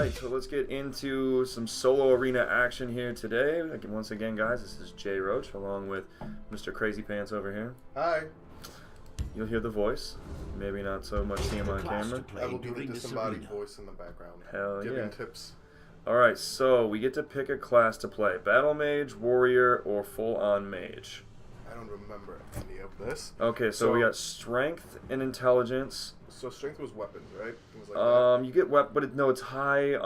right, so let's get into some solo arena action here today. Once again, guys, this is Jay Roach along with Mr. Crazy Pants over here. Hi. You'll hear the voice. Maybe not so much see him on camera. I will be the disembodied voice in the background. Hell giving yeah. tips. Alright, so we get to pick a class to play. Battle Mage, Warrior, or Full-On Mage. I don't remember any of this. Okay, so we got Strength and Intelligence. So strength was weapons, right? Things like that. You get but it's high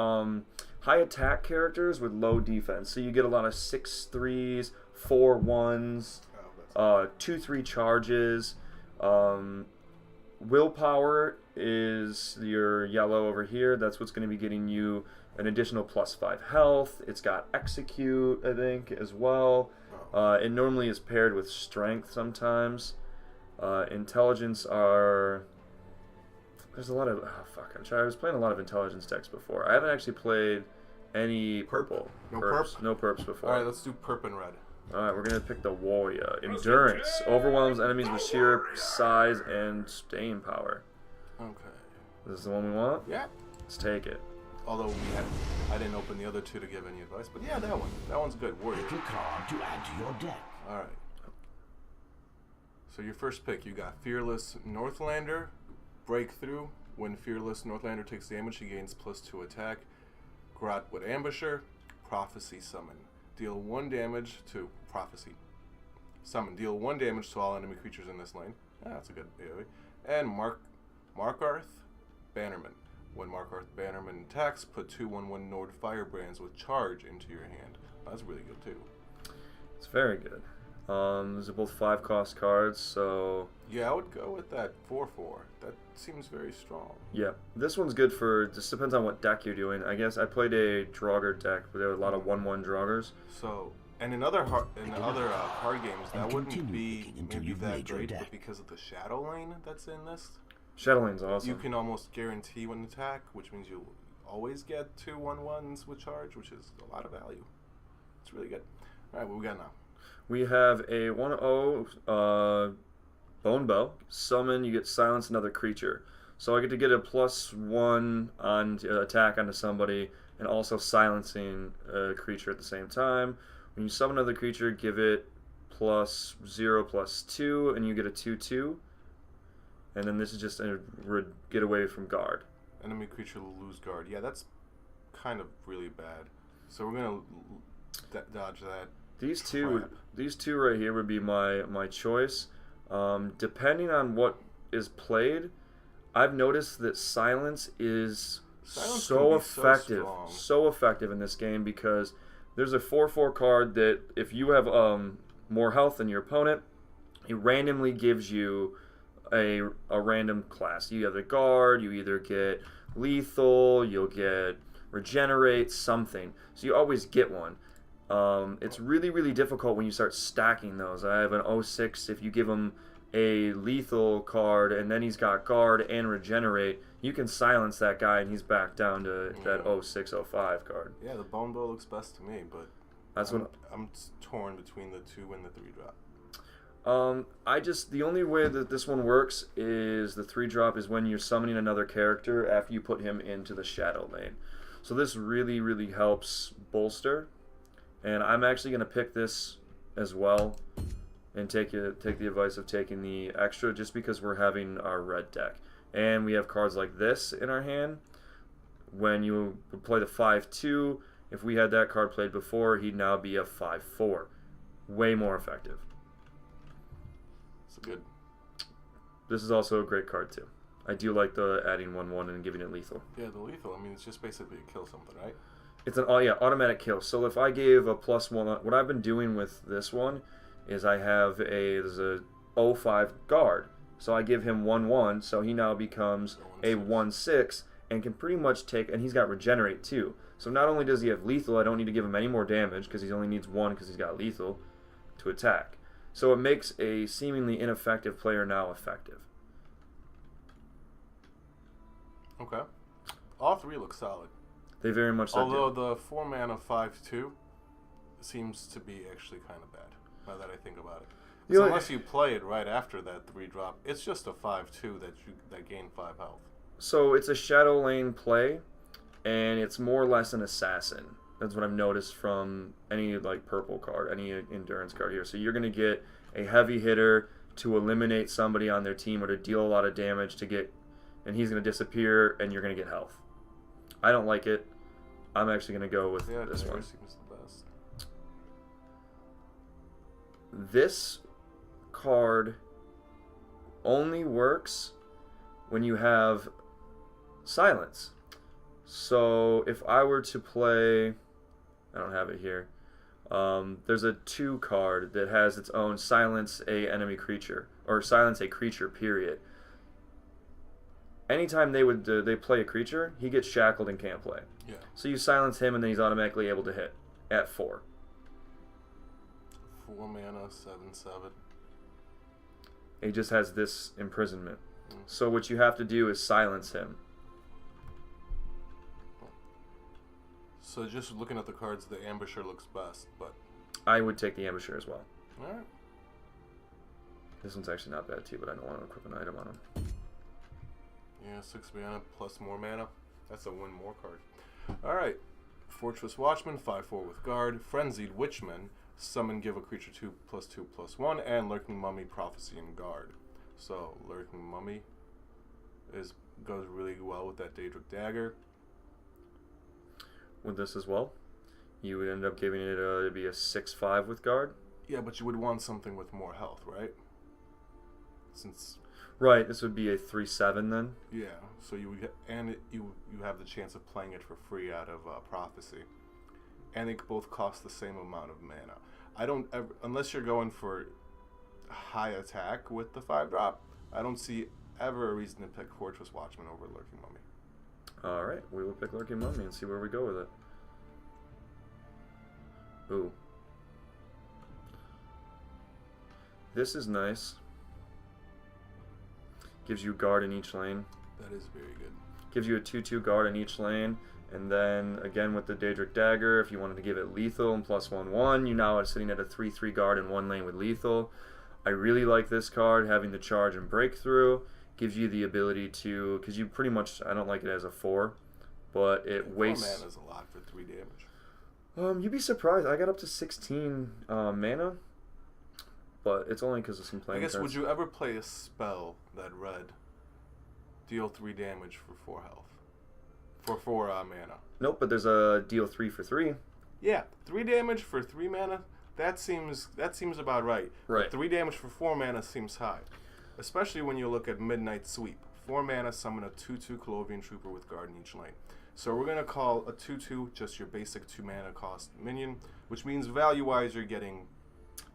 high attack characters with low defense. So you get a lot of 6/3s, 4/1s, 2/3 charges. Willpower is your yellow over here. That's what's going to be getting you an additional +5 health. It's got Execute, I think, as well. It normally is paired with Strength sometimes. Intelligence are... There's a lot of... Oh, fuck. I was playing a lot of Intelligence decks before. I haven't actually played any purple. No perp? No perps before. Alright, let's do perp and red. Alright, we're going to pick the Warrior. Endurance. Overwhelms enemies with sheer size and staying power. Okay. This is the one we want? Yeah. Let's take it. Although I didn't open the other two to give any advice, but yeah, that one. That one's good. Warrior. Pick a card to add to your deck. Alright. So your first pick, you got Fearless Northlander. Breakthrough. When Fearless Northlander takes damage, he gains +2 attack. Grotwood Ambusher. Prophecy Summon. Deal 1 damage to Prophecy. Summon. Deal 1 damage to all enemy creatures in this lane. That's a good AoE. And Markarth Bannerman. When Markarth Bannerman attacks, put 2/1/1 Nord Firebrands with charge into your hand. That's really good too. It's very good. Those are both 5-cost cards, so... Yeah, I would go with that 4/4. That seems very strong. Yeah, this one's good for... Just depends on what deck you're doing. I guess I played a Draugr deck, but there were a lot of 1/1 Draugrs. So, and in other card games, that wouldn't be maybe that great, but because of the Shadow Lane that's in this, Shadow Lane's awesome. you can almost guarantee one attack, which means you'll always get 2/1/1s with charge, which is a lot of value. It's really good. All right, what we got now? We have a 1/0 Bone Bow. Summon, you get silence another creature. So I get to get a +1 on attack onto somebody and also silencing a creature at the same time. When you summon another creature, give it +0/+2 and you get a 2/2. And then this is just a get away from guard. Enemy creature will lose guard. Yeah, that's kind of really bad. So we're going to dodge that. These two right here would be my choice. Depending on what is played, I've noticed that silence is so effective in this game because there's a 4/4 card that if you have more health than your opponent, it randomly gives you a random class. You have a guard, you either get lethal, you'll get regenerate, something. So you always get one. It's really, really difficult when you start stacking those. I have an 06. If you give him a lethal card and then he's got guard and regenerate, you can silence that guy and he's back down to that 06/05 card. Yeah, the Bone Bow looks best to me, but I'm torn between the 2 and the 3-drop. The only way that this one works is the 3-drop is when you're summoning another character after you put him into the Shadow Lane. So this really, really helps bolster. And I'm actually going to pick this as well and take the advice of taking the extra just because we're having our red deck. And we have cards like this in our hand. When you play the 5/2, if we had that card played before, he'd now be a 5/4. Way more effective. It's good. This is also a great card too. I do like the adding 1/1 and giving it lethal. Yeah, the lethal, I mean, it's just basically a kill something, right? It's an automatic kill. So if I gave a +1, what I've been doing with this one is I have there's a 05 guard. So I give him 1/1, so he now becomes a 1/6 and can pretty much take, and he's got regenerate too. So not only does he have lethal, I don't need to give him any more damage because he only needs 1 because he's got lethal to attack. So it makes a seemingly ineffective player now effective. Okay. All 3 look solid. They very much so Although do. the 4-mana 5/2 seems to be actually kind of bad, now that I think about it. So unless you play it right after that 3-drop, it's just a 5/2 that gain 5 health. So it's a Shadow Lane play, and it's more or less an assassin. That's what I've noticed from any like purple card, any endurance card here. So you're going to get a heavy hitter to eliminate somebody on their team or to deal a lot of damage to get, and he's going to disappear and you're going to get health. I don't like it. I'm actually going to go with this one. Seems the best. This card only works when you have silence. So if I were to play, I don't have it here. There's a 2 card that has its own silence a enemy creature or silence a creature. Period. Anytime they play a creature, he gets shackled and can't play. Yeah. So you silence him and then he's automatically able to hit at 4. 4 mana, 7/7. He just has this imprisonment. So what you have to do is silence him. So just looking at the cards, the Ambusher looks best, but I would take the Ambusher as well. all right. This one's actually not bad too, but I don't want to equip an item on him. Yeah, 6 mana plus more mana. That's a win more card. All right. Fortress Watchman, 5/4 with guard. Frenzied Witchman, summon, give a creature 2/2/1, and Lurking Mummy, Prophecy, and guard. So Lurking Mummy goes really well with that Daedric Dagger. With this as well, you would end up giving it to be a 6/5 with guard. Yeah, but you would want something with more health, right? Since Right, this would be a 3/7 then. yeah, so you would you have the chance of playing it for free out of Prophecy, and they both cost the same amount of mana. I don't ever, unless you're going for high attack with the 5-drop. I don't see ever a reason to pick Fortress Watchman over Lurking Mummy. All right, we will pick Lurking Mummy and see where we go with it. Ooh, this is nice. Gives you guard in each lane. That is very good. Gives you a 2/2 guard in each lane. And then, again, with the Daedric Dagger, if you wanted to give it lethal and +1/1, you now are sitting at a 3/3 guard in one lane with lethal. I really like this card, having the charge and breakthrough. Gives you the ability to, because you pretty much, I don't like it as a 4, but it wastes... 4 mana is a lot for 3 damage. You'd be surprised. I got up to 16 mana, but it's only because of some playing I guess, cards. would you ever play a spell that read deal 3 damage for 4 health? For 4 mana. Nope, but there's a deal 3 for 3. Yeah, 3 damage for 3 mana, that seems about right. Right. 3 damage for 4 mana seems high. Especially when you look at Midnight Sweep. 4 mana, summon a 2/2 Colovian Trooper with guard in each lane. So we're going to call a 2/2 just your basic 2 mana cost minion, which means value-wise you're getting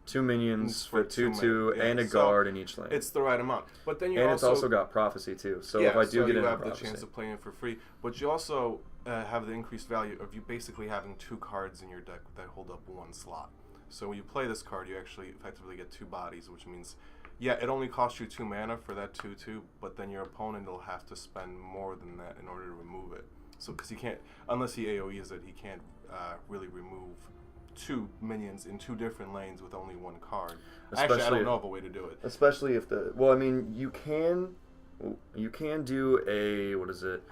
2 minions for 2/2 yeah, and a so guard in each lane. it's the right amount. But then you and also... it's also got Prophecy too. So yeah, if I do so get you into have the Prophecy. chance of playing it for free. But you also have the increased value of you basically having 2 cards in your deck that hold up 1 slot. So when you play this card, you actually effectively get 2 bodies, which means, yeah, it only costs you 2 mana for that 2/2, but then your opponent will have to spend more than that in order to remove it. So because he can't, unless he AoEs it, he can't really remove 2 minions in 2 different lanes with only 1 card. Actually, I don't know of a way to do it. Especially if the... Well, I mean, you can do a... What is it?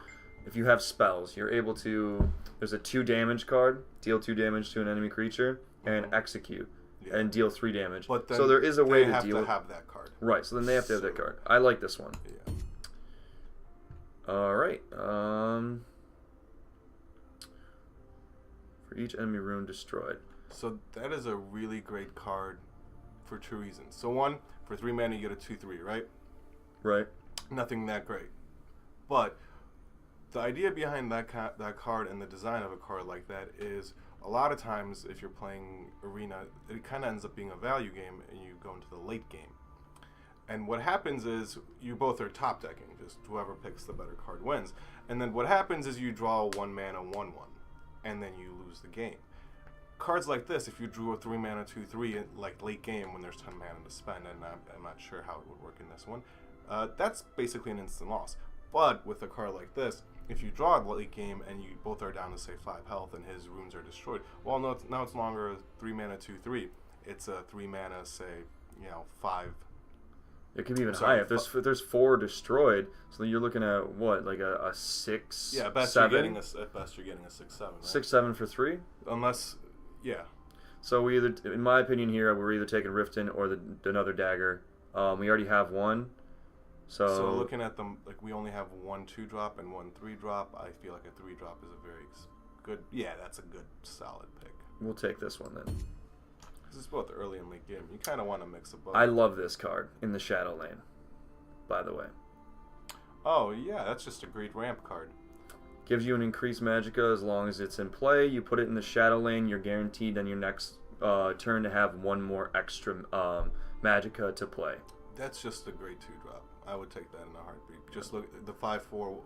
If you have spells, you're able to... There's a 2 damage card, deal 2 damage to an enemy creature, and execute, and deal 3 damage. But then so there is a way they to have deal... to have that card. Right, so then they have to have that card. I like this one. Yeah. Alright, for each enemy rune destroyed. So that is a really great card for 2 reasons. So 1, for 3 mana you get a 2/3, right? Right. Nothing that great. But the idea behind that card and the design of a card like that is a lot of times if you're playing Arena, it kind of ends up being a value game and you go into the late game. And what happens is you both are top decking, just whoever picks the better card wins. And then what happens is you draw 1 mana 1/1, and then you lose the game. Cards like this, if you drew a 3 mana 2/3 like late game when there's 10 mana to spend, and I'm not sure how it would work in this one, that's basically an instant loss. But with a card like this, if you draw a late game and you both are down to say 5 health and his runes are destroyed, well, no, now it's longer a 3 mana 2/3. It's a 3 mana, say, 5 It could be even Sorry, higher. If there's 4 destroyed, so then you're looking at what, like a 6, Yeah, at best 7? you're getting at best you're getting a 6-7. Right? 6, 7 for 3. Unless, yeah. So we either, in my opinion, here we're either taking Riften or another dagger. We already have one. So looking at them, like we only have 1 2-drop and 1 3-drop. I feel like a 3-drop is a very good. Yeah, that's a good solid pick. We'll take this one then. This is both early and late game. You kind of want to mix it both. I love this card in the Shadow Lane, by the way. Oh yeah, that's just a great ramp card. Gives you an increased magicka as long as it's in play. You put it in the Shadow Lane, you're guaranteed on your next turn to have 1 more extra magicka to play. That's just a great 2-drop. I would take that in a heartbeat. Just look at the 5/4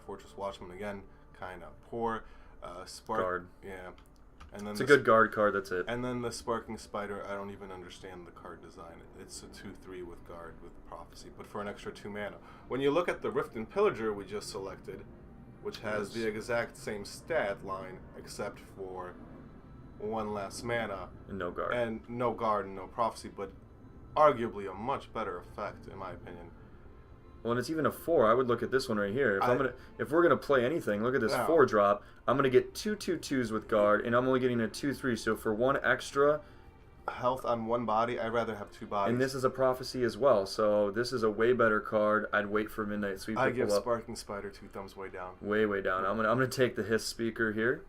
Fortress Watchman again, kind of poor. Spark Guard. Yeah. And then It's a good guard card, that's it. And then the Sparking Spider, I don't even understand the card design. It's a 2/3 with guard with prophecy, but for an extra 2 mana. When you look at the Rift and Pillager we just selected, which has the exact same stat line except for 1 less mana And no guard. and no guard and no prophecy, but arguably a much better effect in my opinion. Well, and it's even a 4. I would look at this one right here. If we're gonna play anything, look at this 4-drop. I'm gonna get 2 2/2s with guard, and I'm only getting a 2/3. So for 1 extra health on 1 body, I'd rather have 2 bodies. And this is a prophecy as well. So this is a way better card. I'd wait for Midnight Sweep. I to give pull up. Sparking Spider 2 thumbs way down. Way down. I'm gonna take the Hiss Speaker here.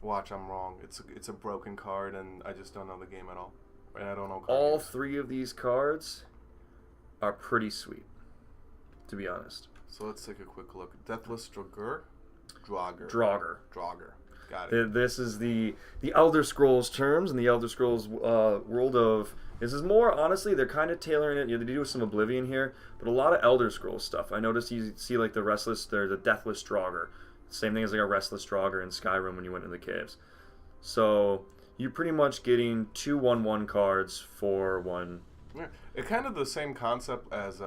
Watch, I'm wrong. It's a broken card, and I just don't know the game at all. And I don't know. All 3 of these cards are pretty sweet, to be honest. So let's take a quick look. Deathless Draugr? Draugr. Got it. This is the Elder Scrolls terms and the Elder Scrolls world of... This is more, honestly, they're kind of tailoring it. They do some Oblivion here, but a lot of Elder Scrolls stuff. I noticed you see like the Deathless Draugr. Same thing as like a Restless Draugr in Skyrim when you went into the caves. So you're pretty much getting 2 1/1 cards for 1... Yeah. It's kind of the same concept as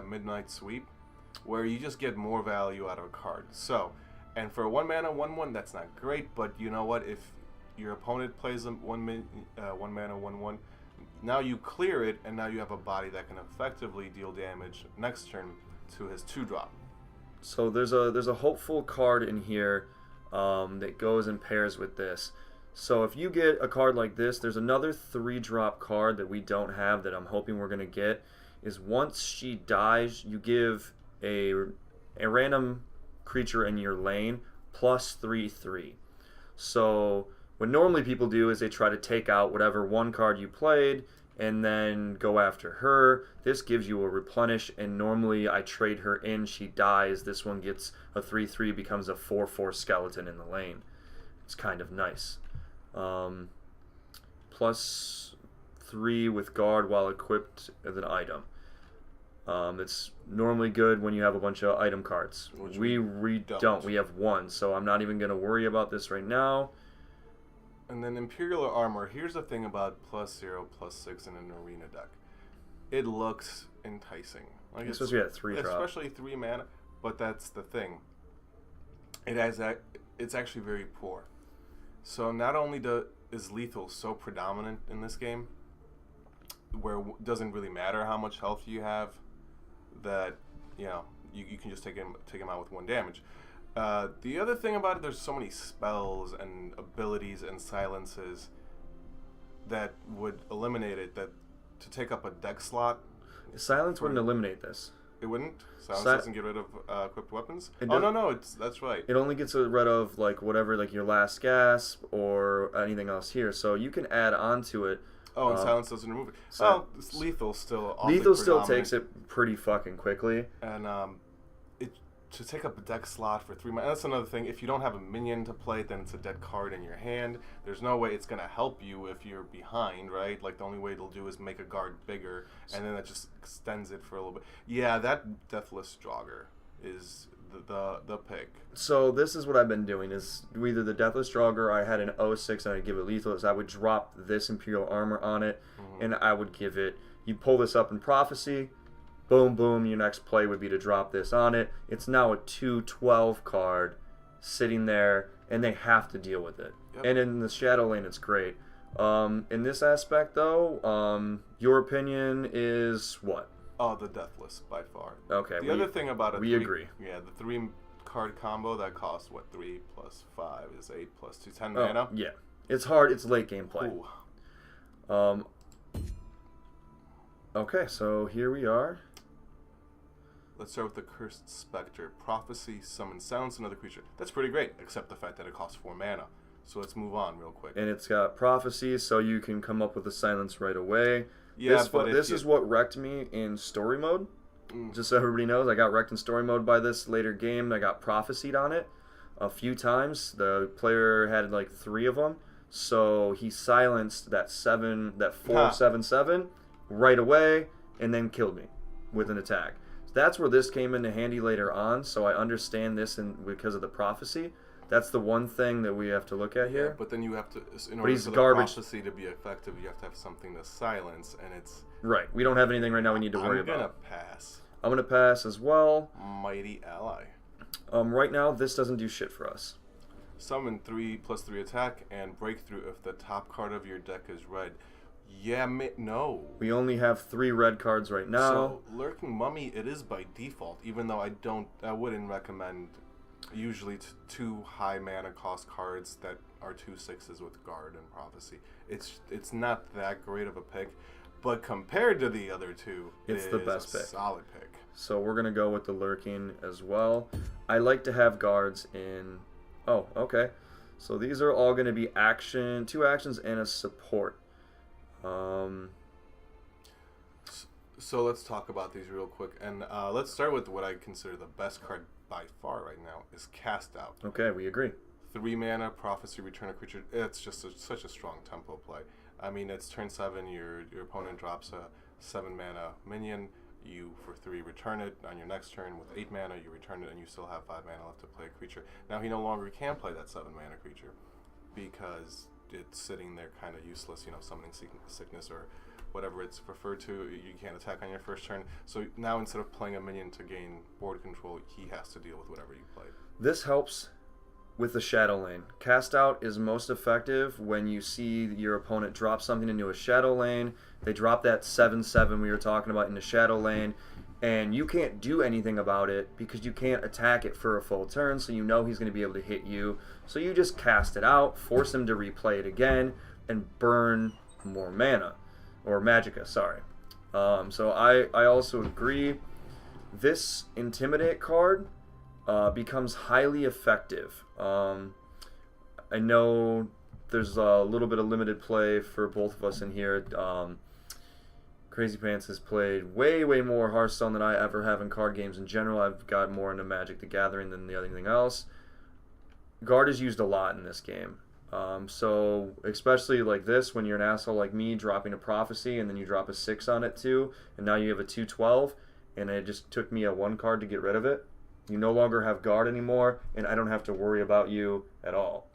Midnight Sweep, where you just get more value out of a card. So, and for 1 mana 1/1, that's not great, but you know what? If your opponent plays a 1 mana 1/1, now you clear it, and now you have a body that can effectively deal damage next turn to his 2-drop. So there's a hopeful card in here that goes and pairs with this. So if you get a card like this, there's another 3-drop card that we don't have that I'm hoping we're going to get, is once she dies, you give a random creature in your lane plus 3/3. So what normally people do is they try to take out whatever 1 card you played and then go after her. This gives you a replenish, and normally I trade her in, she dies, this one gets a 3/3, becomes a 4/4 skeleton in the lane. It's kind of nice. Plus 3 with guard while equipped as an item. It's normally good when you have a bunch of item cards. We don't. We have 1, so I'm not even going to worry about this right now. And then Imperial Armor. Here's the thing about +0, +6 in an arena deck. It looks enticing. Like especially at 3-drop. Especially 3 mana, but that's the thing. It's actually very poor. So not only is lethal so predominant in this game, where it doesn't really matter how much health you have, that you can just take him out with 1 damage. The other thing about it, there's so many spells and abilities and silences that would eliminate it. That to take up a deck slot, Silence wouldn't eliminate this. It wouldn't. Silence doesn't get rid of equipped weapons. That's right. It only gets rid of like whatever, like your last gasp or anything else here. So you can add on to it. Oh, and silence doesn't remove it. Well, lethal still. Lethal still takes it pretty fucking quickly. And to take up a deck slot for 3 mana. That's another thing. If you don't have a minion to play, then it's a dead card in your hand. There's no way it's gonna help you if you're behind, right? Like the only way it'll do is make a guard bigger, and then that just extends it for a little bit. Yeah, that Deathless Draugr is the pick. So this is what I've been doing: is either the Deathless Draugr, I had an 06 and I'd give it lethal. So I would drop this Imperial Armor on it, and I would give it. You pull this up in Prophecy. Boom, boom, your next play would be to drop this on it. It's now a 2/12 card sitting there, and they have to deal with it. Yep. And in the Shadow Lane, it's great. In this aspect, though, your opinion is what? Oh, the Deathless by far. Okay. The other thing about it, we agree. Yeah, the 3-card combo that costs what 3 plus 5 is 8 plus 2, 10 mana. Yeah, it's hard. It's late game play. Ooh. Okay, so here we are. Let's start with the Cursed Spectre. Prophecy, summon, silence another creature. That's pretty great, except the fact that it costs 4 mana. So let's move on real quick. And it's got prophecy, so you can come up with a silence right away. Yeah, this is what wrecked me in story mode. Just so everybody knows, I got wrecked in story mode by this later game. I got prophesied on it a few times. The player had like 3 of them, so he silenced that 4/7/7 right away, and then killed me with an attack. So that's where this came into handy later on. So I understand this, and because of the prophecy. That's the one thing that we have to look at here. But then you have to, in order for the garbage. prophecy to be effective, you have to have something to silence, and it's... Right. We don't have anything right now we need to worry about. I'm going to pass. I'm going to pass as well. Mighty Ally. Right now, this doesn't do shit for us. Summon 3/3 attack and breakthrough if the top card of your deck is red. Yeah, no. We only have 3 red cards right now. So, Lurking Mummy, it is by default, even though I wouldn't recommend... Usually 2 high mana cost cards that are 2 6s with Guard and Prophecy. It's not that great of a pick, but compared to the other 2, it's the best pick. Solid pick. So we're gonna go with the Lurking as well. I like to have guards in. Oh, okay. So these are all gonna be 2 actions and a support. So let's talk about these real quick, and let's start with what I consider the best card by far right now is Cast Out. Okay, we agree. 3 mana, Prophecy, return a creature. It's just such a strong tempo play. I mean, it's turn 7, your opponent drops a 7 mana minion, you for 3 return it. On your next turn with 8 mana, you return it, and you still have 5 mana left to play a creature. Now he no longer can play that 7 mana creature because it's sitting there kind of useless, summoning sickness or whatever it's preferred to. You can't attack on your first turn. So now instead of playing a minion to gain board control, he has to deal with whatever you played. This helps with the Shadow Lane. Cast Out is most effective when you see your opponent drop something into a Shadow Lane. They drop that 7/7 we were talking about into Shadow Lane, and you can't do anything about it because you can't attack it for a full turn, so you know he's going to be able to hit you. So you just cast it out, force him to replay it again, and burn more mana. Or Magicka, sorry. So I also agree. This Intimidate card becomes highly effective. I know there's a little bit of limited play for both of us in here. Crazy Pants has played way more Hearthstone than I ever have in card games in general. I've got more into Magic the Gathering than anything else. Guard is used a lot in this game. So especially like this, when you're an asshole like me dropping a Prophecy and then you drop a 6 on it too, and now you have a 2/12, and it just took me a 1 card to get rid of it. You no longer have Guard anymore, and I don't have to worry about you at all.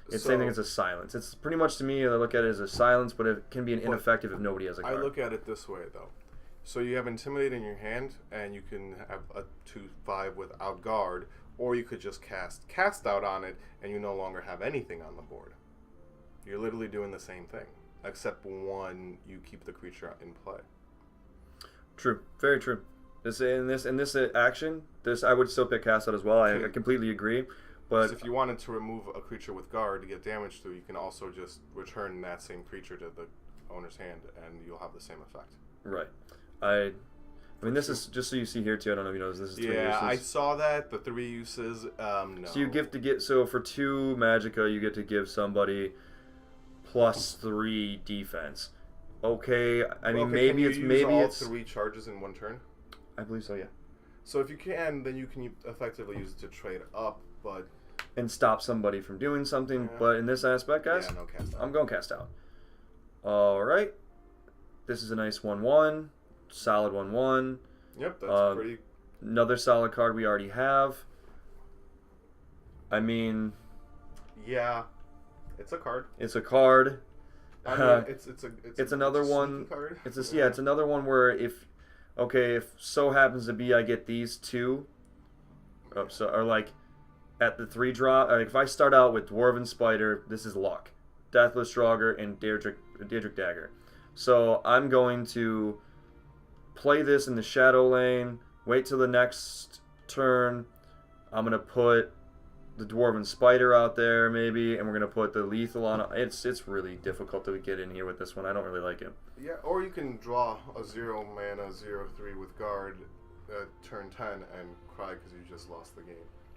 It's the same thing as a silence. It's pretty much, to me, I look at it as a silence, but it can be an ineffective if nobody has a Guard. I look at it this way though. So you have Intimidate in your hand, and you can have a 2/5 without Guard, or you could just cast out on it, and you no longer have anything on the board. You're literally doing the same thing, except one, you keep the creature in play. True, very true. In this action, I would still pick Cast Out as well. I completely agree. But if you wanted to remove a creature with Guard to get damage to, you can also just return that same creature to the owner's hand, and you'll have the same effect. Right. I mean, this is just so you see here too. I don't know if you noticed. This is 3 uses. Yeah, I saw that. The 3 uses. No. So you so for 2 Magicka, you get to give somebody +3 defense. Okay, I mean maybe it's 3 charges in 1 turn. I believe so. Yeah. So if you can, then you can effectively use it to trade up, but and stop somebody from doing something. Yeah. But in this aspect, guys, no Cast Out. I'm going Cast Out. All right. This is a nice 1/1. Solid 1/1. Yep, that's pretty. Another solid card we already have. I mean, yeah, it's a card. It's a card. I mean, it's another one. Card. It's another one where if so happens to be I get these 2, or like at the 3 drop. Like if I start out with Dwarven Spider, this is luck. Deathless Draugr, and Daedric Dagger. So I'm going to play this in the Shadow lane, wait till the next turn. I'm going to put the Dwarven Spider out there maybe, and we're going to put the Lethal on. It's really difficult to get in here with this one. I don't really like it. Yeah, or you can draw a 0-mana 0/3 with Guard turn 10 and cry because you just lost the game.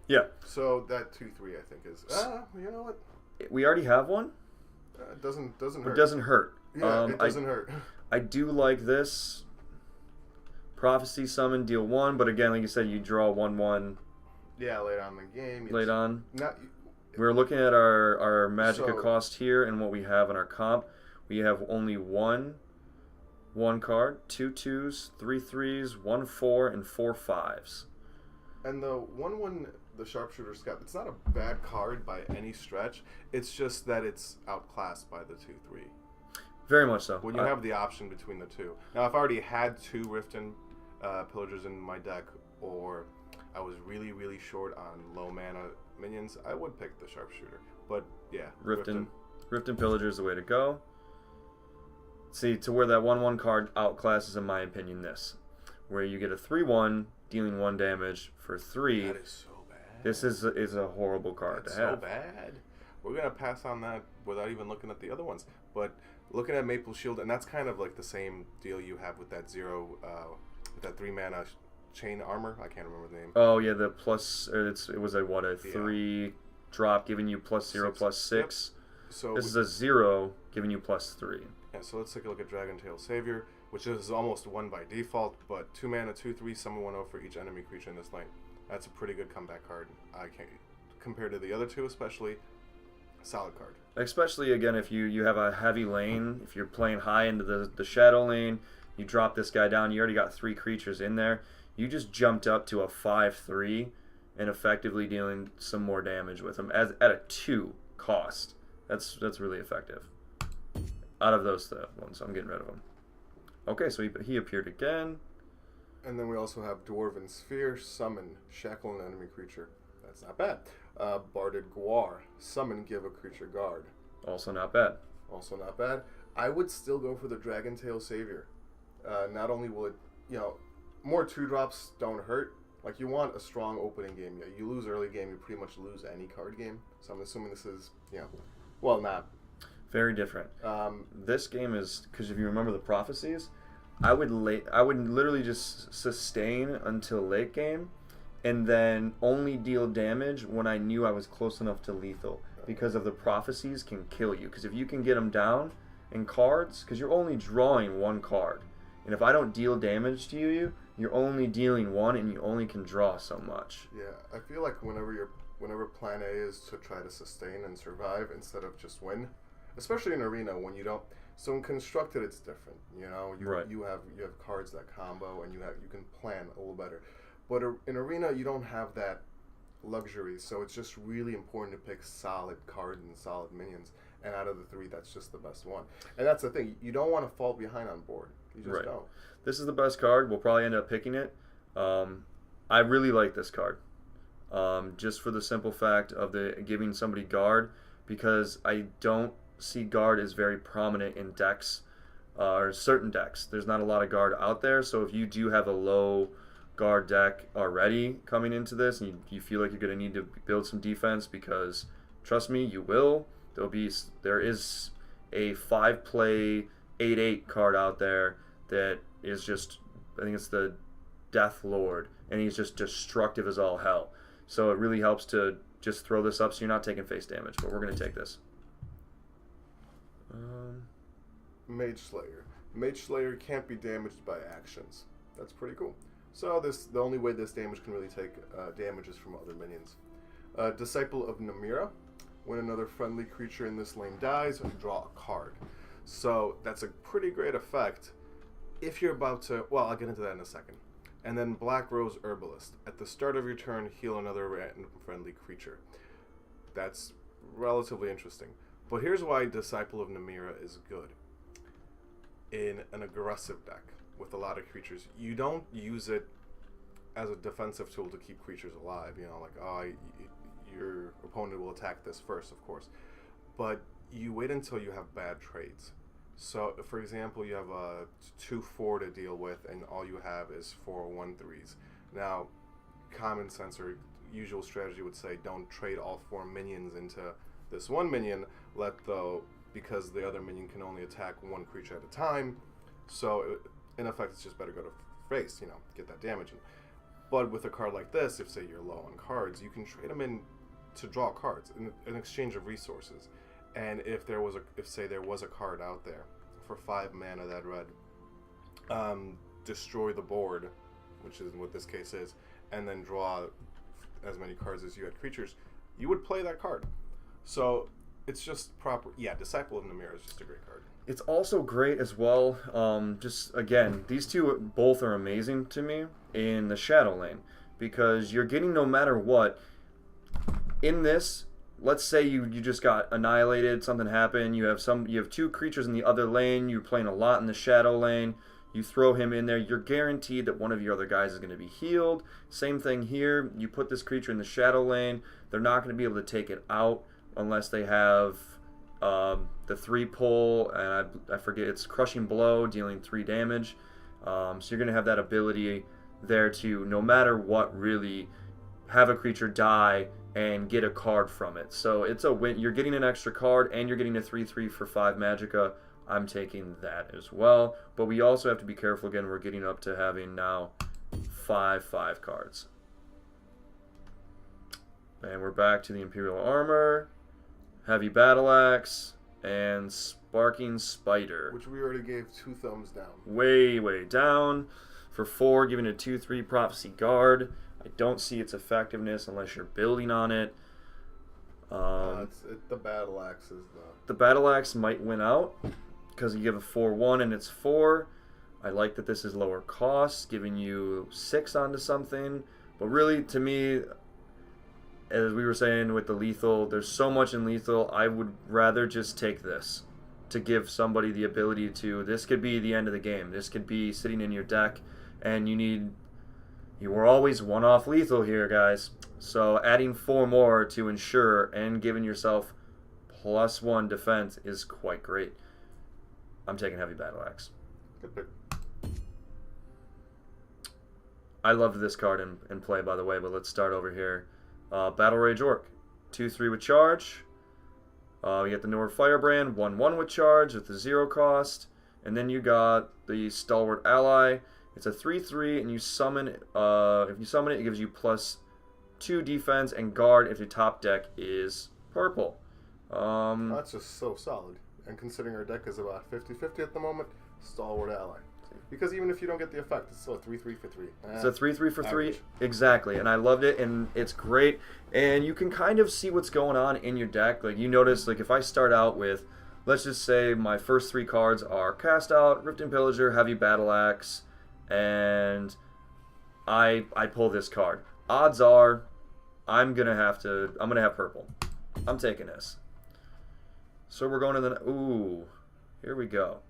Yeah. So that 2/3 I think is you know what? We already have one. It doesn't hurt. It doesn't hurt. Yeah, it doesn't hurt. I do like this. Prophecy Summon, deal 1, but again, like you said, you draw 1/1. Yeah, later on in the game. Late on. Not. We're looking at our Magicka So- cost here and what we have in our comp. We have only one card, 2 2s, 3 3s, 1 4, and 4 5s. And the 1/1, the Sharpshooter Scout, it's not a bad card by any stretch. It's just that it's outclassed by the 2/3. Very much so. When you have the option between the two. Now, if I already had 2 Riften Pillagers in my deck, or I was really, really short on low mana minions, I would pick the Sharpshooter. But yeah, Riften Pillager is the way to go. See, to where that 1/1 card outclasses, in my opinion, this. Where you get a 3/1, dealing 1 damage for 3. That is so bad. This is a horrible card That's to have. so bad. We're going to pass on that without even looking at the other ones. But looking at Maple Shield, and that's kind of like the same deal you have with that 3-mana chain armor. I can't remember the name. Oh yeah, the plus. It was a 3 drop giving you +0 6. +6. Yep. So This is a 0 giving you +3. Yeah, so let's take a look at Dragentail Savior, which is almost 1 by default, but 2 mana, 2/3, summon 1/0 for each enemy creature in this lane. That's a pretty good comeback card. I can't compared to the other two, especially. Solid card. Especially again if you have a heavy lane, if you're playing high into the shadow lane, you drop this guy down. You already got 3 creatures in there. You just jumped up to a 5/3 and effectively dealing some more damage with him at a 2 cost. That's really effective. Out of those ones, I'm getting rid of him. Okay, so he appeared again. And then we also have Dwarven Sphere, summon, shackle an enemy creature. That's not bad. Barded Guar, summon, give a creature guard. Also not bad. Also not bad. I would still go for the Dragentail Savior. Not only will it, more 2-drops don't hurt. Like, you want a strong opening game. Yeah, you lose early game, you pretty much lose any card game. So I'm assuming this is, well, not. Very different. This game is, because if you remember the prophecies, I would literally just sustain until late game, and then only deal damage when I knew I was close enough to lethal, because of the prophecies can kill you. Because if you can get them down in cards, because you're only drawing 1 card, and if I don't deal damage to you, you're only dealing 1, and you only can draw so much. Yeah, I feel like whenever plan A is to try to sustain and survive instead of just win, especially in Arena when you don't. So in Constructed it's different, Right. You have cards that combo and you can plan a little better. But in Arena you don't have that luxury, so it's just really important to pick solid cards and solid minions. And out of the 3, that's just the best one. And that's the thing, you don't want to fall behind on board. You just don't. This is the best card. We'll probably end up picking it. I really like this card. Just for the simple fact of the giving somebody guard, because I don't see guard as very prominent in decks, or certain decks. There's not a lot of guard out there, so if you do have a low guard deck already coming into this, and you feel like you're going to need to build some defense, because trust me, you will. There is a 5-play 8/8 card out there that is just, I think it's the Death Lord, and he's just destructive as all hell. So it really helps to just throw this up so you're not taking face damage, but we're going to take this. Mage Slayer. Mage Slayer can't be damaged by actions. That's pretty cool. So the only way this damage can really take damage is from other minions. Disciple of Namira. When another friendly creature in this lane dies, draw a card. So that's a pretty great effect. If you're about to, well, I'll get into that in a second. And then Black Rose Herbalist. At the start of your turn, heal another random friendly creature. That's relatively interesting. But here's why Disciple of Namira is good. In an aggressive deck with a lot of creatures, you don't use it as a defensive tool to keep creatures alive. Your opponent will attack this first, of course. But you wait until you have bad trades. So, for example, you have a 2-4 to deal with, and all you have is 4 1-3s. Now, common sense or usual strategy would say don't trade all 4 minions into this one minion, because the other minion can only attack one creature at a time. So, in effect, it's just better go to face, get that damage in. But with a card like this, if say you're low on cards, you can trade them in to draw cards in exchange of resources. And if there was a card out there for 5 mana that read destroy the board, which is what this case is, and then draw as many cards as you had creatures, you would play that card. So it's just proper. Yeah, Disciple of Namir is just a great card. It's also great as well. Just again, these two both are amazing to me in the Shadow Lane, because you're getting no matter what in this. Let's say you just got annihilated, something happened, you have 2 creatures in the other lane, you're playing a lot in the Shadow Lane, you throw him in there, you're guaranteed that one of your other guys is going to be healed. Same thing here, you put this creature in the Shadow Lane, they're not going to be able to take it out unless they have the 3 pull, and I forget, it's Crushing Blow, dealing 3 damage. So you're going to have that ability there to, no matter what, really have a creature die and get a card from it. So it's a win. You're getting an extra card, and you're getting a 3/3 for 5 Magicka. I'm taking that as well. But we also have to be careful. Again, we're getting up to having now 5/5 cards. And we're back to the Imperial Armor, Heavy Battle Axe, and Sparking Spider. Which we already gave 2 thumbs down. Way, way down. For 4, giving a 2/3 Prophecy Guard. I don't see its effectiveness unless you're building on it. The Battle Axe is the Battle Axe might win out because you give a 4/1 and it's 4. I like that this is lower cost, giving you 6 onto something. But really, to me, as we were saying with the lethal, there's so much in lethal. I would rather just take this to give somebody the ability to. This could be the end of the game. This could be sitting in your deck, and you were always 1 off lethal here, guys. So adding 4 more to ensure and giving yourself +1 defense is quite great. I'm taking Heavy Battle Axe. good pick. I loved this card in play, by the way, but let's start over here. Battle Rage Orc. 2/3 with charge. You get the Nord Firebrand, 1/1 with charge with the 0 cost. And then you got the Stalwart Ally. It's a 3/3, and you summon. If you summon it, it gives you +2 defense and guard if your top deck is purple. That's just so solid. And considering our deck is about 50-50 at the moment, Stalwart Ally. Because even if you don't get the effect, it's still a 3/3 for 3. It's a 3/3 for 3. Average. Exactly, and I loved it, and it's great. And you can kind of see what's going on in your deck. Like, you notice, like, if I start out with, let's just say my first 3 cards are Cast Out, Riften Pillager, Heavy Battle Axe, and I pull this card. Odds are I'm gonna have purple. I'm taking this. So we're going to the here we go.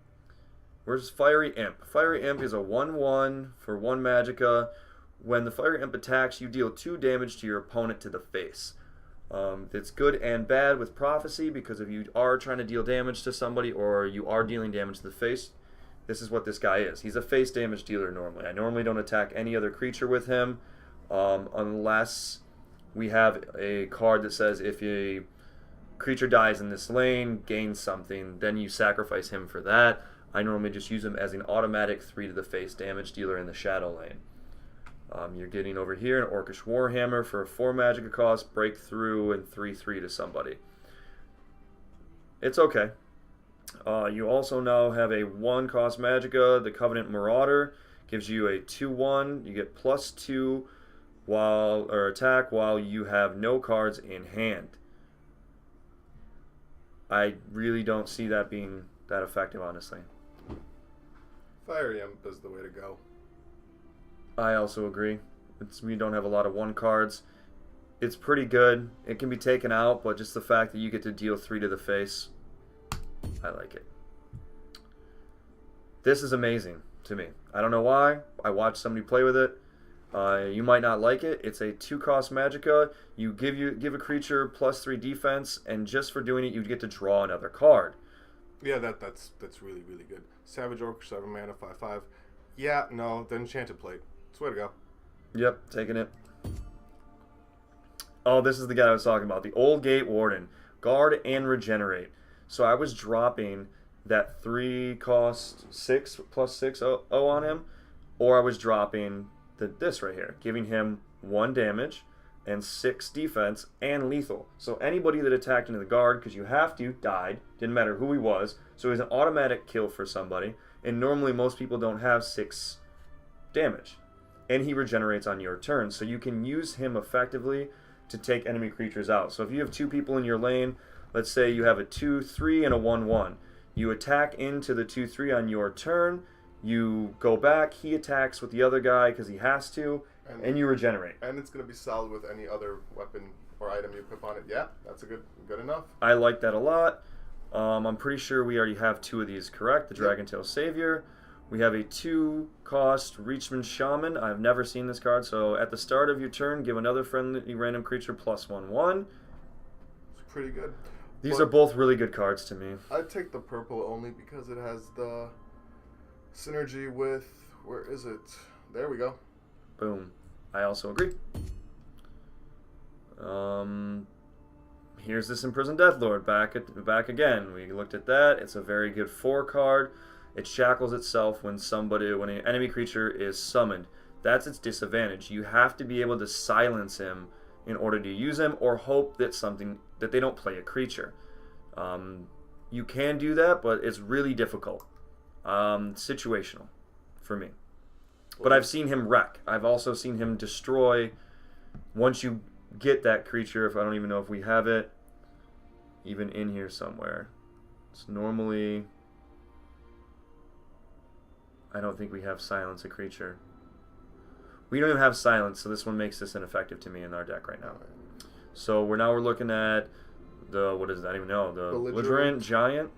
Where's Fiery Imp? Fiery Imp is a 1/1 for 1 Magicka. When the Fiery Imp attacks, you deal 2 damage to your opponent to the face. It's good and bad with Prophecy, because if you are trying to deal damage to somebody or you are dealing damage to the face, this is what this guy is. He's a face damage dealer normally. I normally don't attack any other creature with him unless we have a card that says if a creature dies in this lane, gains something, then you sacrifice him for that. I normally just use him as an automatic 3 to the face damage dealer in the Shadow Lane. You're getting over here an Orcish Warhammer for a 4 Magicka cost, breakthrough, and 3/3 to somebody. It's okay. You also now have a 1 cost Magicka, the Covenant Marauder, gives you a 2/1. You get +2 attack while you have no cards in hand. I really don't see that being that effective, honestly. Fiery Imp is the way to go. I also agree. We don't have a lot of 1 cards. It's pretty good. It can be taken out, but just the fact that you get to deal 3 to the face, I like it. This is amazing to me. I don't know why. I watched somebody play with it. You might not like it. It's a 2-cost Magicka. You give a creature +3 defense, and just for doing it, you get to draw another card. Yeah, that's really, really good. Savage Orc, 7 mana, 5/5. Yeah, no, the Enchanted Plate. It's way to go. Yep, taking it. Oh, this is the guy I was talking about. The Old Gate Warden. Guard and Regenerate. So I was dropping that 3-cost 6 +6 on him, or I was dropping this right here, giving him 1 damage and 6 defense and lethal. So anybody that attacked into the guard, because you have to, died. Didn't matter who he was. So it was an automatic kill for somebody. And normally most people don't have 6 damage. And he regenerates on your turn. So you can use him effectively to take enemy creatures out. So if you have 2 people in your lane, let's say you have a 2/3 and a 1/1. You attack into the 2/3 on your turn. You go back. He attacks with the other guy because he has to, and you regenerate. And it's going to be solid with any other weapon or item you equip on it. Yeah, that's good enough. I like that a lot. I'm pretty sure we already have 2 of these correct. The Dragontail Savior. We have a 2-cost Reachman Shaman. I've never seen this card. So at the start of your turn, give another friendly random creature +1/1. It's pretty good. These are both really good cards to me. I'd take the purple only because it has the synergy with, where is it? There we go. Boom. I also agree. Here's this Imprisoned Deathlord back again. We looked at that. It's a very good 4 card. It shackles itself when an enemy creature is summoned. That's its disadvantage. You have to be able to silence him in order to use him, or hope that they don't play a creature. You can do that, but it's really difficult. Situational for me. But I've seen him wreck. I've also seen him destroy once you get that creature. If I don't even know if we have it even in here somewhere. It's normally, I don't think we have silence a creature. We don't even have silence, so this one makes this ineffective to me in our deck right now. So we're looking at the, what is that? I don't even know. The Belligerent Giant.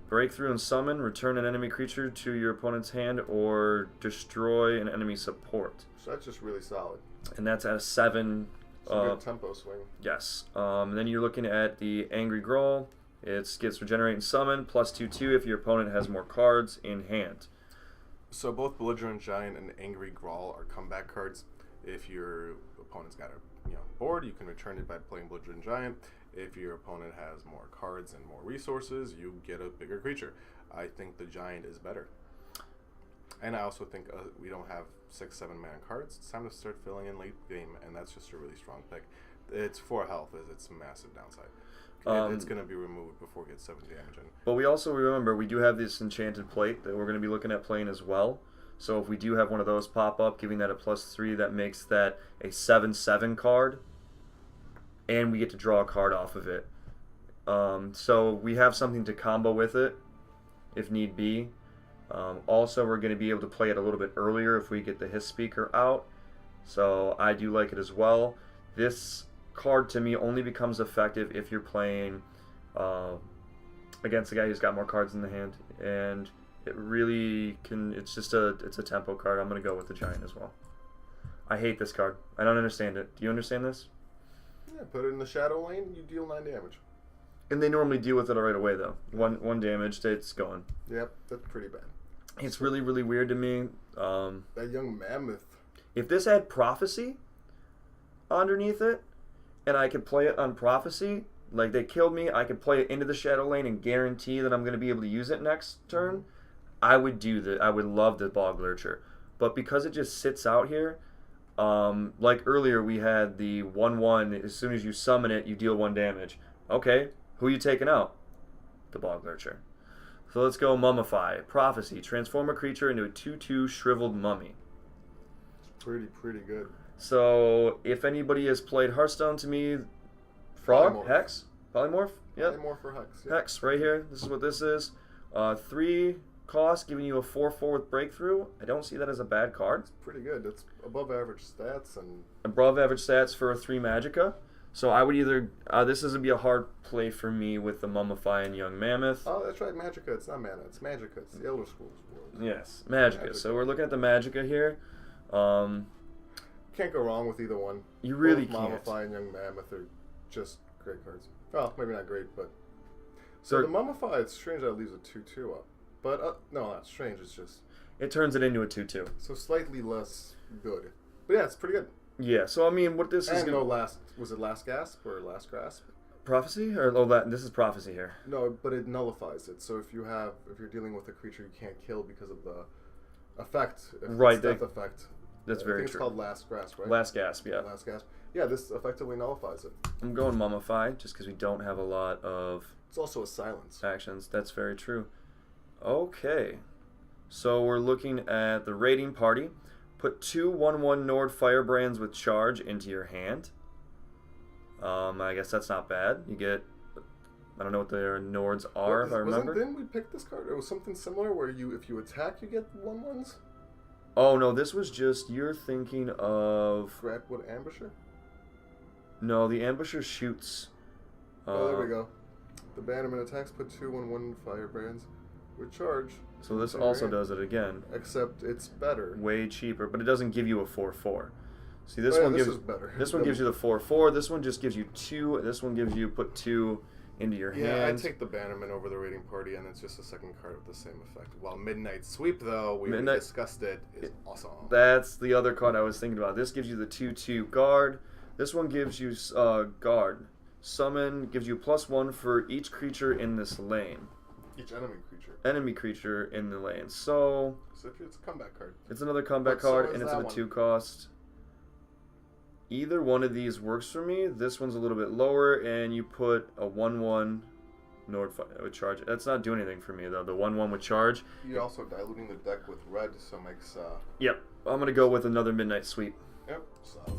Breakthrough and summon. Return an enemy creature to your opponent's hand or destroy an enemy support. So that's just really solid. And that's at a 7. Good tempo swing. Yes. Then you're looking at the Angry Growl. It gets Regenerate and Summon, +2/2 if your opponent has more cards in hand. So both Belligerent Giant and Angry Growl are comeback cards. If your opponent's got a board, you can return it by playing Belligerent Giant. If your opponent has more cards and more resources, you get a bigger creature. I think the Giant is better. And I also think we don't have 6-7 mana cards. It's time to start filling in late game, and that's just a really strong pick. It's 4 health, it's a massive downside. It's going to be removed before it gets 7 damage in. But we also remember we do have this Enchanted Plate that we're going to be looking at playing as well. So if we do have one of those pop up, giving that a +3, that makes that a 7/7 card, and we get to draw a card off of it. So we have something to combo with it if need be. Also, we're going to be able to play it a little bit earlier if we get the Hiss Speaker out. So I do like it as well. This card to me only becomes effective if you're playing against a guy who's got more cards in the hand, and it really can. It's a tempo card. I'm going to go with the Giant as well. I hate this card. I don't understand it. Do you understand this? Yeah, put it in the Shadow Lane, you deal 9 damage. And they normally deal with it right away though. One damage, it's gone. Yep, that's pretty bad. It's really, really weird to me. That Young Mammoth. If this had Prophecy underneath it, and I could play it on Prophecy, like they killed me, I could play it into the Shadow Lane and guarantee that I'm going to be able to use it next turn, I would do that. I would love the Bog Lurcher. But because it just sits out here, like earlier we had the 1/1, as soon as you summon it, you deal 1 damage. Okay, who are you taking out? The Bog Lurcher. So let's go Mummify. Prophecy. Transform a creature into a 2/2 Shriveled Mummy. It's pretty good. So if anybody has played Hearthstone, to me, Frog? Polymorph. Hex? Polymorph? Yep. Polymorph for Hex. Yep. Hex, right here. This is what this is. 3 cost, giving you a 4/4 with Breakthrough. I don't see that as a bad card. It's pretty good. It's above average stats and Above average stats for a 3 Magicka. So I would either, this is going to be a hard play for me with the Mummify and Young Mammoth. Oh, that's right, Magicka. It's not mana. It's Magicka. It's the Elder Scrolls world. Yes, Magicka. So we're looking at the Magicka here. can't go wrong with either one. You really Both can't. Mummify and Young Mammoth are just great cards. Well, maybe not great, but... So the Mummify, it's strange that it leaves a 2/2 up. But, no, not strange, it's just... It turns it into a 2/2. So slightly less good. But yeah, it's pretty good. Yeah, so I mean, what this is... And no last... Was it Last Gasp or Last Grasp? Prophecy? This is Prophecy here. No, but it nullifies it. So if you're dealing with a creature you can't kill because of the effect, Right, death effect. That's I very think true. It's called Last Grasp, right? Last Gasp, yeah. Last Gasp. Yeah, this effectively nullifies it. I'm going Mummify, just because we don't have a lot of It's also a silence. actions. That's very true. Okay. So we're looking at the raiding party. Put 2 1/1 Nord Firebrands with charge into your hand. I guess that's not bad. You get... I don't know what their Nords are, if I remember. Didn't we pick this card? It was something similar where if you attack, you get 1/1s? Oh, no, this was just... You're thinking of... Gratwood Ambusher? No, the Ambusher shoots... Oh, there we go. The Bannerman attacks, put 2 1/1 Firebrands with charge. So this also does it again. Except it's better. Way cheaper, but it doesn't give you a 4/4. See, this is better. This one gives you the 4/4. This one just gives you 2. This one gives you put 2 into your hand. Yeah, I take the Bannerman over the raiding party, and it's just a second card with the same effect. While Midnight Sweep, though, we discussed it, is awesome. That's the other card I was thinking about. This gives you the 2/2 guard. This one gives you guard. Summon gives you +1 for each creature in this lane. Each enemy creature. Enemy creature in the lane. So it's a comeback card. It's another comeback card, and it's at a 2 cost. Either one of these works for me. This one's a little bit lower, and you put a 1/1 Nord with charge. That's not doing anything for me, though. The 1/1 with charge. You're also diluting the deck with red, so it makes... Yep. I'm going to go with another Midnight Sweep. Yep. So...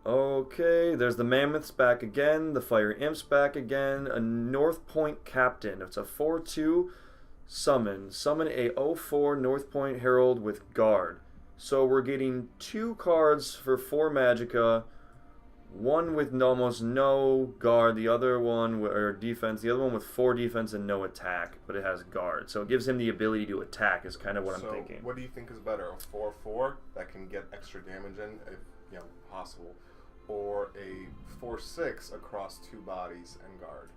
Okay, there's the Mammoths back again, the Fire Imps back again, a North Point Captain. It's a 4/2 summon. Summon a 0/4 North Point Herald with guard. So we're getting 2 cards for 4 Magicka, one with almost no guard, the other one or defense, the other one with 4 defense and no attack, but it has guard. So it gives him the ability to attack is kind of what I'm thinking. What do you think is better? A 4/4 that can get extra damage in if possible, or a 4/6 across 2 bodies and guard?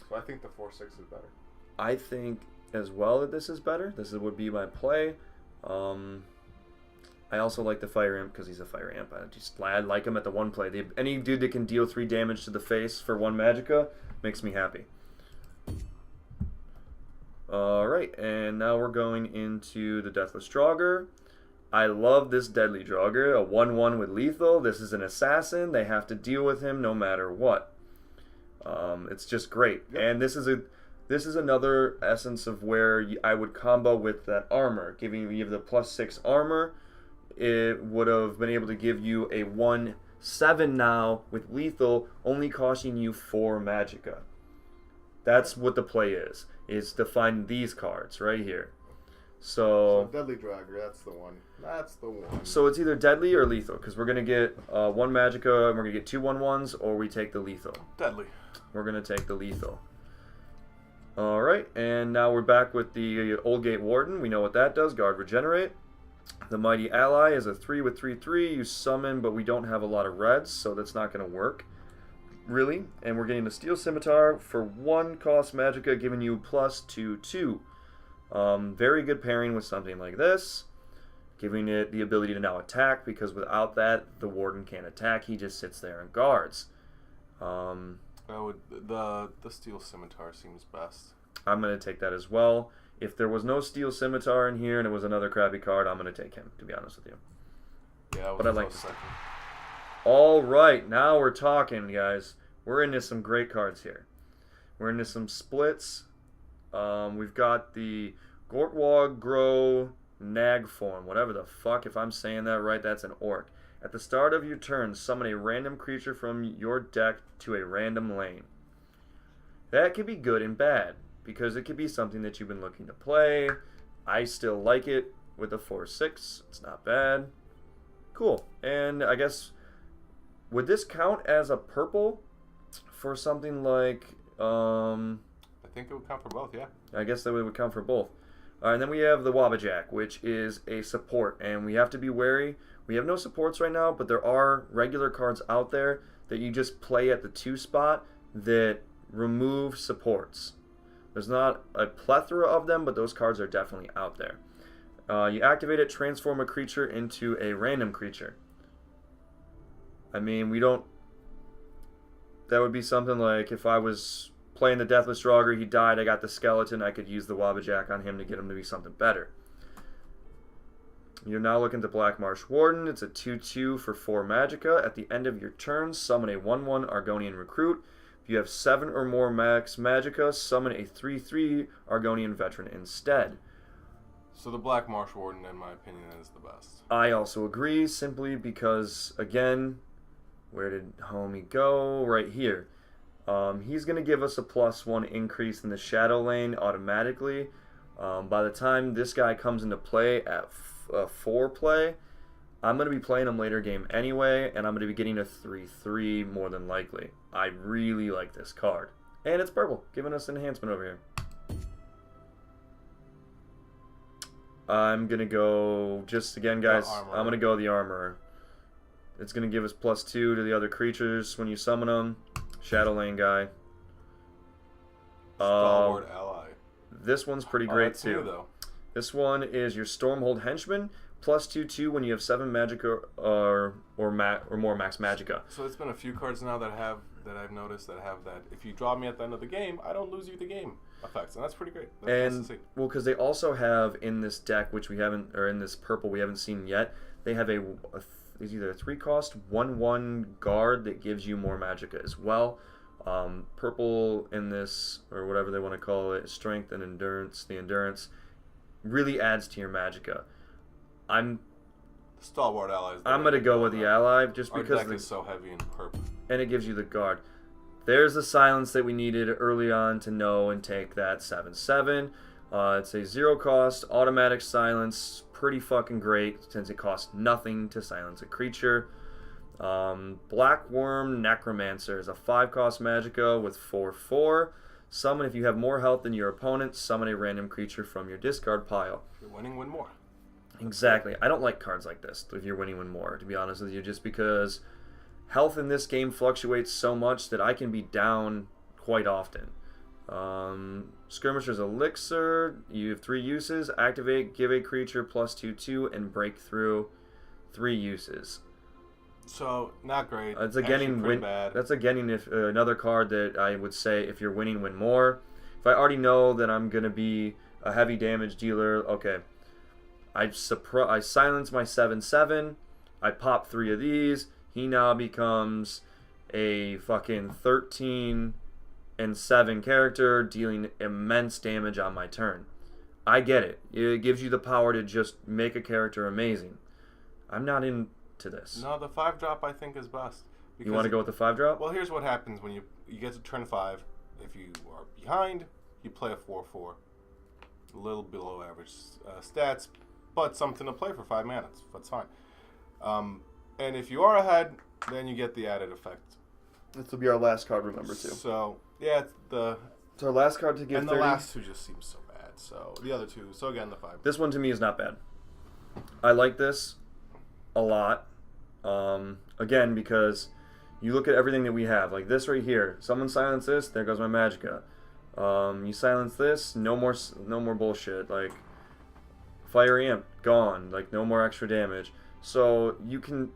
So I think the 4/6 is better. I think as well that this is better. This would be my play. I also like the Fire Imp because he's a Fire Imp. I like him at the 1 play. Any dude that can deal 3 damage to the face for 1 Magicka makes me happy. Alright, and now we're going into the Deathless Draugr. I love this Deadly Draugr, a 1/1 with lethal. This is an assassin. They have to deal with him no matter what. It's just great. Yep. And this is another essence of where I would combo with that armor, giving you the +6 armor. It would have been able to give you a 1/7 now with lethal, only costing you 4 Magicka. That's what the play is to find these cards right here. So Deadly Draugr, that's the one. That's the one. So it's either deadly or lethal, because we're going to get 1 Magicka, and we're going to get 2 1/1s, or we take the lethal. Deadly. We're going to take the lethal. Alright, and now we're back with the Old Gate Warden. We know what that does, Guard Regenerate. The Mighty Ally is a 3 with 3/3. You summon, but we don't have a lot of reds, so that's not going to work, really. And we're getting the Steel Scimitar for 1 cost Magicka, giving you +2/2. Very good pairing with something like this, giving it the ability to now attack, because without that, the Warden can't attack. He just sits there and guards. The Steel Scimitar seems best. I'm going to take that as well. If there was no Steel Scimitar in here and it was another crappy card, I'm going to take him, to be honest with you. Yeah, but I like this. All right, now we're talking, guys. We're into some great cards here. We're into some splits. We've got the Gortwog Grow Nag form, whatever the fuck. If I'm saying that right, that's an orc. At the start of your turn, summon a random creature from your deck to a random lane. That could be good and bad, because it could be something that you've been looking to play. I still like it with a 4/6. It's not bad. Cool. And I guess, would this count as a purple for something like... I think it would count for both, yeah. I guess that would count for both. And then we have the Wabbajack, which is a support, and we have to be wary. We have no supports right now, but there are regular cards out there that you just play at the 2 spot that remove supports. There's not a plethora of them, but those cards are definitely out there. You activate it, transform a creature into a random creature. I mean, we don't... That would be something like if I was playing the Deathless Draugr, he died, I got the skeleton, I could use the Wabbajack on him to get him to be something better. You're now looking to Black Marsh Warden. It's a 2/2 for 4 Magicka. At the end of your turn, summon a 1/1 Argonian Recruit. If you have 7 or more max Magicka, summon a 3/3 Argonian Veteran instead. So the Black Marsh Warden, in my opinion, is the best. I also agree, simply because, again, where did homie go? Right here. He's going to give us a +1 increase in the Shadow Lane automatically. By the time this guy comes into play at 4 play, I'm going to be playing him later game anyway, and I'm going to be getting a 3/3 more than likely. I really like this card. And it's purple, giving us enhancement over here. I'm going to go, just again guys, I'm going to go the Armorer. It's going to give us +2 to the other creatures when you summon them. Shadow Lane guy. Stalwart Ally. This one's pretty great too. New, though. This one is your Stormhold Henchman, +2/2 when you have 7 Magicka or more max Magicka. So it's been a few cards now that I've noticed that have that. If you draw me at the end of the game, I don't lose you the game effects, and that's pretty great. That's nice to see. Well, because they also have in this deck, which we haven't, or in this purple we haven't seen yet, they have it's either a 3-cost 1/1 guard that gives you more Magicka as well. Purple in this, or whatever they want to call it, strength and endurance. The endurance really adds to your Magicka. Stalwart Ally. I'm gonna go with the Ally just because our deck is so heavy in purple, and it gives you the guard. There's the silence that we needed early on to know and take that 7/7. It's a 0-cost automatic silence. Pretty fucking great since it costs nothing to silence a creature. Black Worm Necromancer is a 5-cost Magicka with 4/4. Summon if you have more health than your opponent. Summon a random creature from your discard pile. If you're winning, win more. Exactly. I don't like cards like this, if you're winning, win more, to be honest with you, just because health in this game fluctuates so much that I can be down quite often. Skirmisher's Elixir, you have 3 uses. Activate, give a creature +2/2, and break through 3 uses. So, not great. That's again bad. That's again another card that I would say if you're winning, win more. If I already know that I'm going to be a heavy damage dealer, okay. I silence my 7/7. I pop 3 of these. He now becomes a fucking 13 and 7 character, dealing immense damage on my turn. I get it. It gives you the power to just make a character amazing. I'm not into this. No, the 5-drop I think is best. You want to go with the 5-drop? Well, here's what happens when you get to turn 5. If you are behind, you play a 4/4. A little below average stats, but something to play for 5 mana. That's fine. And if you are ahead, then you get the added effect. This will be our last card, remember, too. So, yeah, it's our last card to give 30. And the last 2 just seem so bad. So, the other 2. So, again, the 5. This one, to me, is not bad. I like this a lot. Again, because you look at everything that we have. Like this right here. Someone silence this, there goes my Magicka. You silence this, no more bullshit. Like, Fire Amp, gone. Like, no more extra damage. So, you can...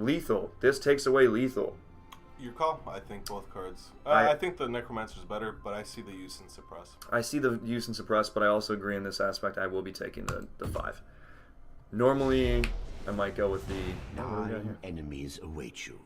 Lethal. This takes away lethal. Your call. I think both cards. I think the Necromancer's better, but I see the use and suppress. I see the use and suppress, but I also agree in this aspect. I will be taking the 5. Normally, I might go with the... 9 enemies await you.